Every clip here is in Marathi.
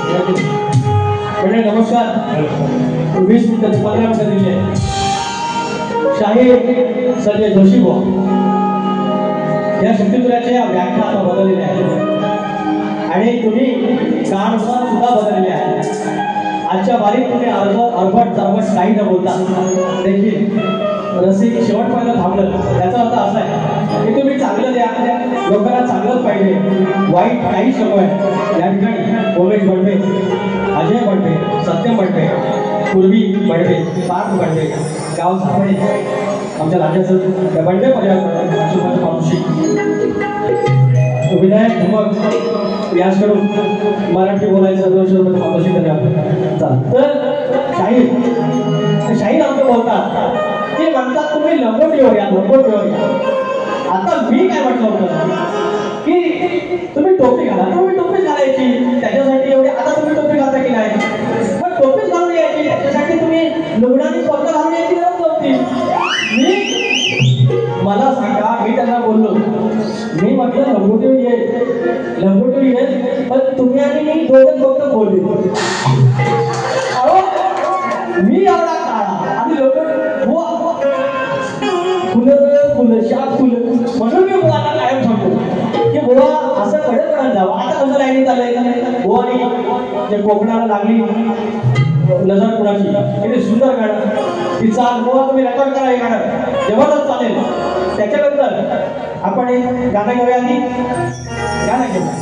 म्हणजे नमस्कार. 20 मिनिटं 15 मिनिटं दिले. शाहीर संजय जोशी भाऊ या शक्तिपुराच्या व्याख्या आता बदललेल्या आहेत आणि तुम्ही कानमान सुद्धा बदललेले आहे. आजच्या बारीक तुम्ही अर्भट तरबट काही न बोलता देखील रसिक शेवटपर्यंत थांबलं. याचा अर्थ असा आहे की तुम्ही चांगलं द्या, लोकांना चांगलंच पाहिजे, वाईट काहीच नको आहे. या ठिकाणी उमेश बडवे, अजय बडवे, सत्यम बडवे, पूर्वी बडवे, पार्थ बडवे, गाव सापडे, आमच्या राज्याचं बडवे पर्यटन मानुषी विनायक धमक याचकडून मराठी बोलायचं 200 रुपये मातोश्री चालतं. तर शाहीर आमचं बोलतात ते म्हणतात तुम्ही लंगोटीवर या, लंगोटीवर या. आता मी काय म्हटलं होतं की तुम्ही टोपी घाला, तुम्ही टोपी घालायची त्याच्यासाठी एवढे. आता तुम्ही टोपी घालता की नाही, पण टोपीच घालून यायची त्याच्यासाठी तुम्ही लुगडाने स्वतः घालून यायची गरज नव्हती. मला सांगा, मी त्यांना बोललो, मी म्हटलं लंगोटीवर येईल, लंगोटीवर येईल, पण तुम्ही आणि मी दोघं फक्त बोलले. अहो मी एवढा काळा आणि लोक फुलं शाप फुलं म्हणून मी बुवाला कायम सांगतो की बुवा असं कडक कडक जावं. आता कसं लाईनीत आलंय बुवानी जे कोकणाला लागली नजर कुणाची, किती सुंदर गाणं ती चाल बुवा तुम्ही रेकॉर्ड करा. हे गाणं जबरदस्त चालेल. त्याच्यानंतर आपण एक गाणं घेऊया आधी, गाणं घेऊया.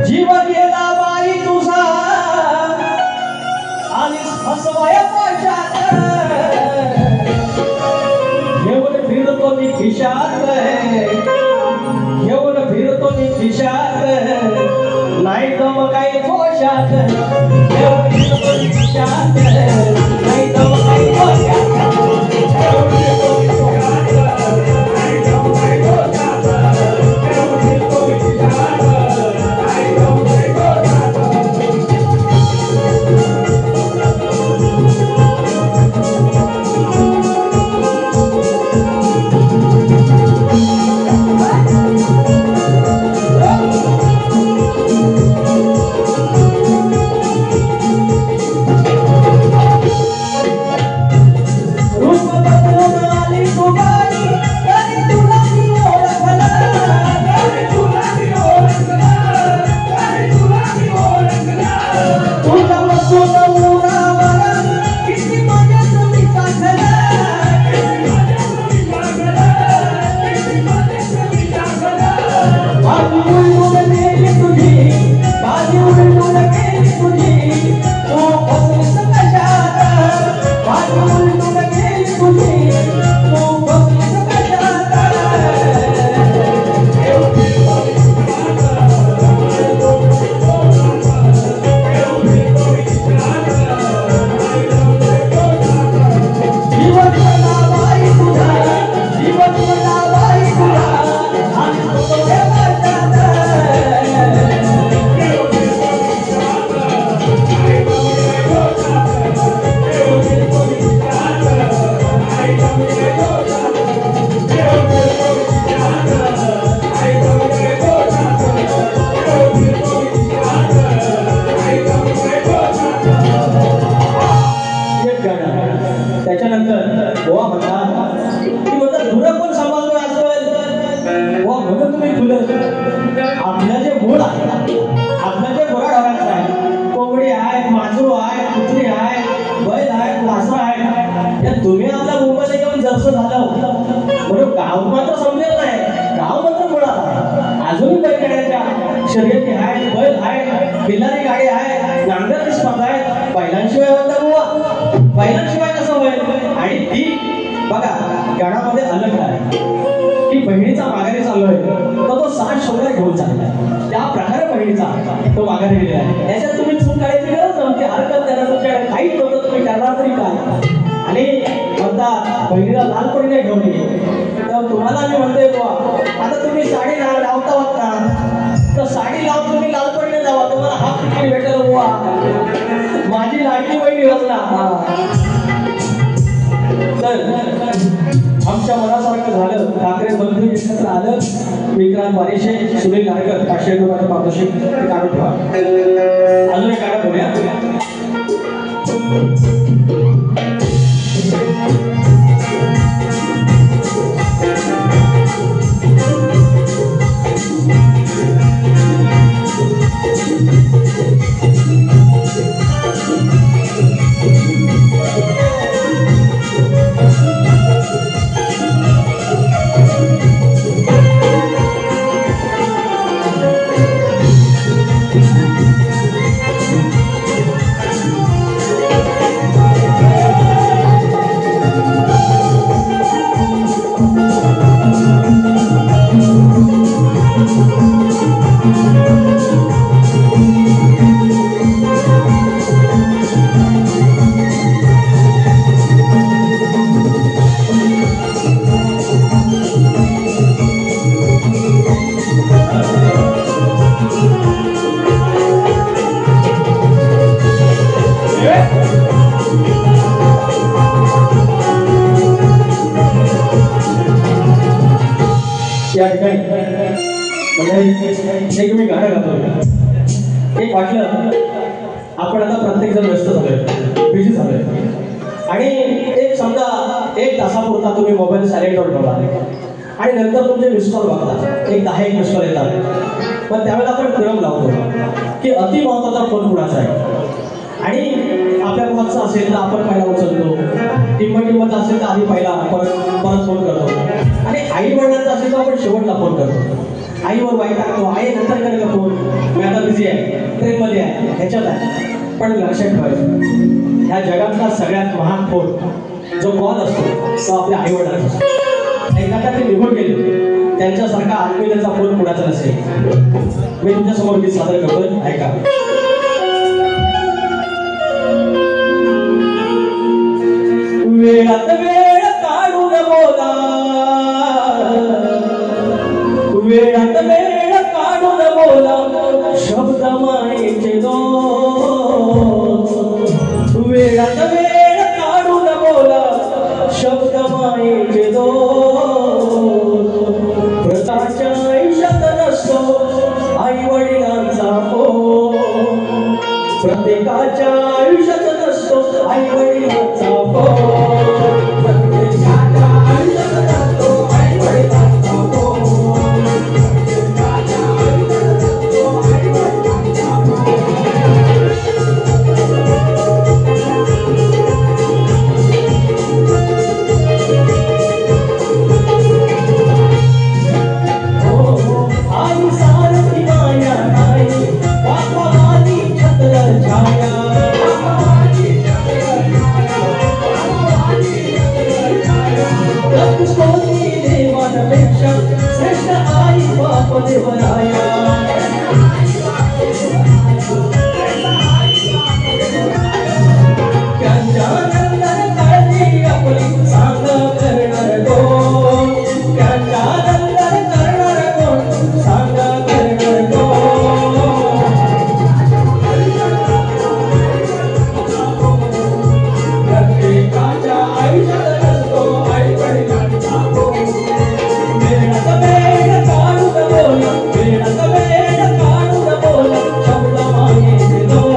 जीव गेला बाई तुझा आणि हसवाया पाशात, घेऊन फिरतो मी खिशात, घेऊन फिरतो मी खिशात, नाही तर मग काही पोशात, घेऊन फिरतो मी खिशात, नाही तर मग काही पोशात, घेऊन फिरतो मी खिशात, नाही तर मग काही पोशात, घेऊन फिरतो मी खिशात. आपलं जे मूळ आहे, आपलं जे बोराढोराचं आहे, कोंबडी आहे, मांजरू आहे, कुत्री आहे, बैल आहे, वासरं आहे, या तुम्ही आपल्या मुंबईला घेऊन जसं झालं म्हणून गाव मात्र समजेल नाही. गाव मात्र मुळा अजूनही बैलगाड्याच्या शर्यती आहेत, बैल आहे, बिलारी गाडी आहे, नांगर स्पर्धा आहेत बैलांशिवाय होता बुवा, बैलांशिवाय कसं होईल. आणि ती बघा गाण्यामध्ये अलग आहे की बहिणीचा माघारी चाललोय तर तो 6 शोधा घेऊन चाललाय, त्या प्रकारे बहिणीचा तो माघारी गेलेला आहे. याच्यात तुम्ही चूक करायची गरज नव्हती, हरकत त्यांना तुमच्याकडे काहीच नव्हतं, तुम्ही करणार तरी काय. आणि म्हणतात बहिणीला लालपरीने घेऊन ये, तर तुम्हाला मी म्हणतोय बुवा आता तुम्ही साडी लावता होत ना, तर साडी लावून तुम्ही लालपरीने जावा, तुम्हाला हा तिकीट भेटेल बुवा. माझी लाडकी बहिणी रचना. तर आमच्या मनासारखं झालं, ठाकरे बंधू एकत्र आलं. विक्रांत वारिशे, सुनील नारकर 500 रुपयाचं पारितोषिक काढून ठेवा. अजून एक गाणं बोलूया. या ठिकाणी म्हणजे एक मी गाणं गातो. एक वाटलं आपण आता प्रत्येक जण व्यस्त झालोय, बिझी झालोय, आणि एक समजा 1 तासापुरता तुम्ही मोबाईल सायलेंटवर ठेवला आणि नंतर तुमचे मिस कॉल बघता, एक 10 मिस कॉल येतात. पण त्यावेळेला आपण क्रम लावतो की अति महत्त्वाचा फोन कुणाचा आहे, आणि आपल्या मुलाचा असेल तर आपण पहिला उचलतो, टिंबटिंबचा असेल तर आधी पहिला परत फोन करतो, आणि आई वडिलांचा असेल तर आपण शेवटला फोन करतो. आईवर वाईट टाकतो, आई नंतर करेल का फोन, मी आता बिझी आहे, ट्रेनमध्ये आहे, ह्याच्यात आहे. पण लक्षात ठेवायचं, ह्या जगातला सगळ्यात महान फोन जो कॉल असतो तो आपल्या आई वडिलांचा असतो. एकदा ते निघून गेले, त्यांच्यासारखा आत्मीयतेचा फोन कुणाचा नसेल. मी तुमच्यासमोर गीत सादर करतोय, ऐका. वेळात वेळ काढून बोला, वेळात वेळ काढून बोला, शब्द मायेचे दोन. वेळात वेळ काढून बोला, शब्द मायेचे दोन. व्रताच्या आयुष्यात नसतो आई वडिलांचा फोन, प्रत्येकाच्या आयुष्यात नसतो आई वडिलांचा फोन. प्रत्येकाच्या आयुष्यात नसतो आई वडिलांचा फोन. प्रत्येकाच्या आयुष्यात नसतो आई वडिलांचा फोन. आई सारखी माया नाही, बापावाली छत्र छाया. कोणी देवांपेक्षा श्रेष्ठ आई बाप देवराया. त्यांच्या नंतर काळजी आपली सांग करणार कोण, त्यांच्या नंतर करणार कोण, सांग करणार कोण. प्रत्येकाच्या आयुष्यात नसतो आई वडिलांचा फोन. वेळात वेळ काढून बोला, वेळात वेळ काढून बोला, शब्द मायेचे दोन.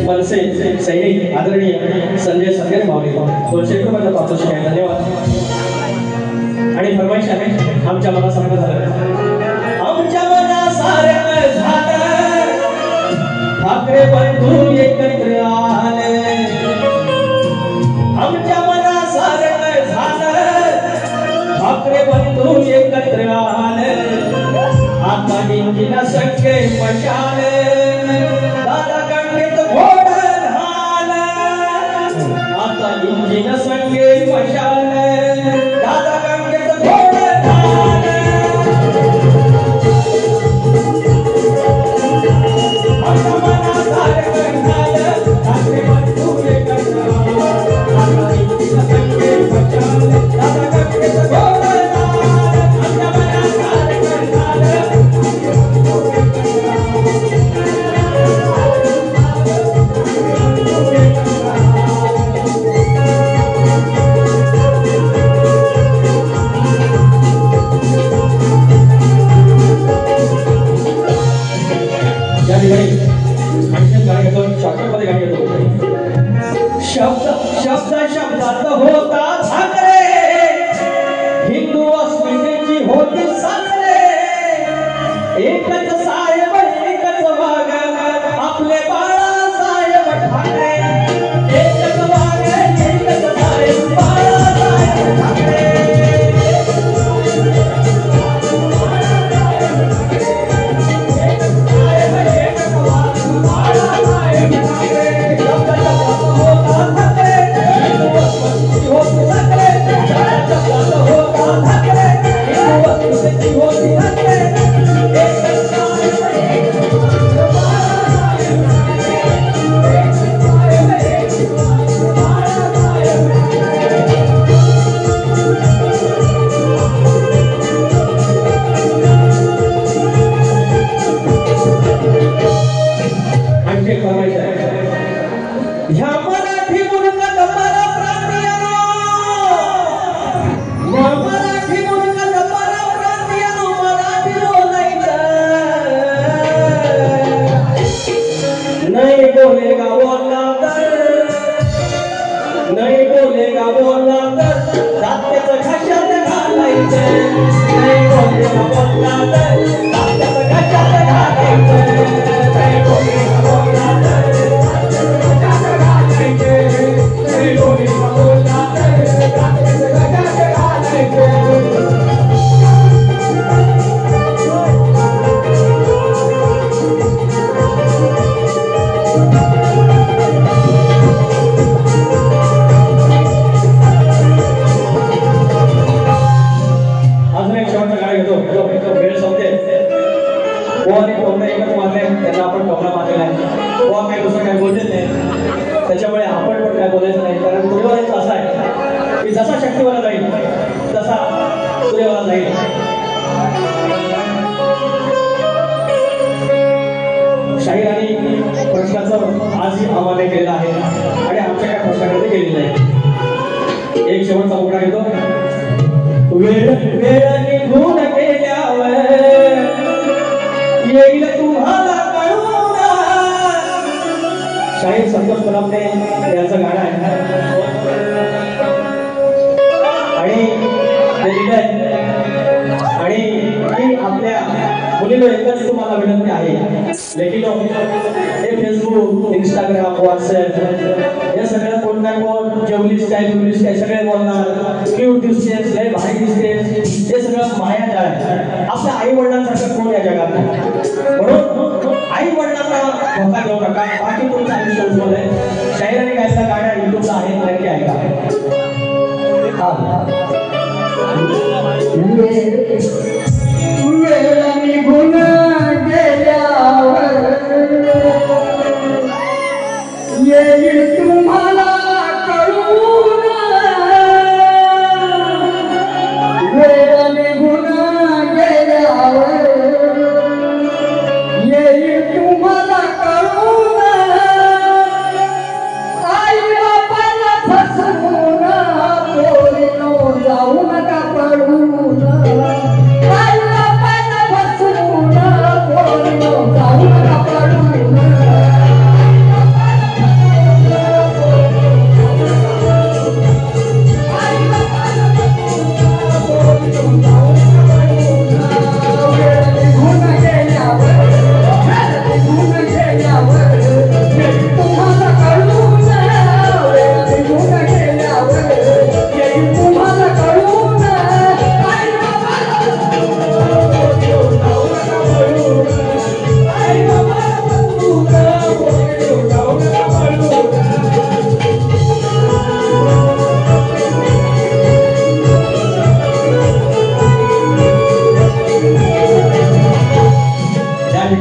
मनसे सैनिक आदरणीय संजय संगेर माऊली 200 रुपयाचा पारितोषिक आहे. धन्यवाद. आणि फरमाईश आहे आमच्या मनासारखं झालं आमच्या मनासारखं झालं ठाकरे बंधू एकत्र आले आमच्या मनासारखं झालं ठाकरे बंधू एकत्र आले आता इंजिन सख्खे मशाले दादा गंगेत घोड झालं आता इंजिन सख्खे मशाले दादा गंगेत घोड झालं आमच्या मनासारखं झालं ठाकरे बंधू एकत्र आता इंजिन सख्खे मशाले दादा गंगेत घोड शब्दात होता ठाकरे हिंदू अस्मितेची होती साखरे एकच साहेब एकच वाघ आपले बाळासाहेब ठाकरे एकच वाघ एकच साहेब बाळासाहेब ठाकरे त्याच्यामुळे आपण पण काय बोलायचं नाही कारण सूर्यवाला असा आहे की जसा शक्तीवाला जाईल तसा सूर्यवाला जाईल शाहिरांनी प्रश्नाचं आजही आव्हान केलेलं आहे आणि आमच्या काय प्रश्नाकडे केलेलं आहे एक शेवटचा मुद्दा घेतो वेळ वेळ निघून गेल्यावर येईल तुम्हाला कळून शाहीर संतोष गुलाबने यांचं गाणं आहे आणि ते लिहिलंय आणि आपल्या मुलीला एकच तुम्हाला विनंती आहे लेकिन हे फेसबुक इंस्टाग्राम व्हॉट्सअप हे सगळं कोण काय कोण जेवलीस काय सगळे बोलणार क्यूट दिसतेस लय भारी दिसतेस हे सगळं मायाजाळ आहे आपल्या आई वडिलांसारखं कोण या जगात नाही म्हणून आई वडिलांना धोका देऊ नका बाकी तुमचं आयुष्य उज्ज्वल आहे शाहिरांनी गायचं गाणं युट्यूबला आहे नक्की ऐका निघून गेल्यावर येईल तुम्हाला कळून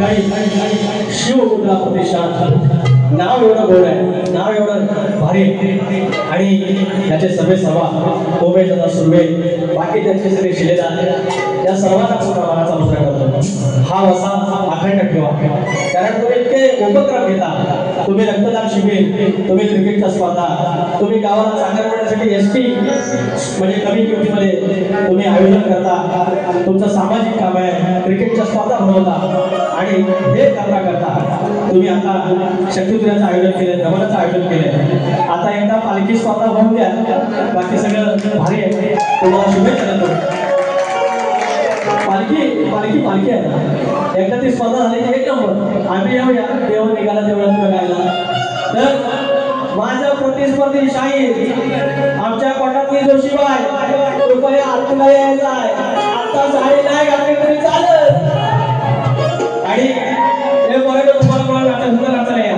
ठिकाणी शिवमुद्रा प्रतिष्ठान नाव एवढं गोड आहे, नाव एवढं भारी आणि त्याचे सभे सभा कोबे दादा सुर्वे बाकी त्यांचे सगळे शिलेदार या सर्वांना प्रमाणाचा मुद्रा करतो। हा वसा अखंड ठेवा, कारण तुम्ही इतके उपक्रम घेता, तुम्ही रक्तदान शिबिर, तुम्ही क्रिकेटच्या स्पर्धा, तुम्ही गावाला चांगलं करण्यासाठी एसटी म्हणजे कमी किमतीमध्ये तुम्ही आयोजन करता, तुमचं सामाजिक काम आहे, क्रिकेटच्या स्पर्धा भरवता आणि हे करता करता तुम्ही आता शक्तिपुराचं आयोजन केलं, नमनाचं आयोजन केलंय। आता एकदा पालखी स्पर्धा होऊन द्या, बाकी सगळं भारी आहे, तुम्हाला शुभेच्छा देतो। पालखी पालखी पालखी आहे ना, एकदा ती स्पर्धा झाली की एक नंबर आम्ही येऊया, देव निघाला तेवढं बघायला। तर माझं प्रतिस्पर्धी शाहीर आमच्या कोटातली जोशीबाई कृपया आतला यायचा आहे, आता साडी नाही घातली तरी चालत आणि हे बरोबर तुम्हाला कोणाला नाचायला या,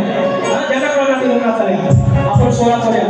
ज्यांना कोणाला नाचायला आपण सोळा करूया।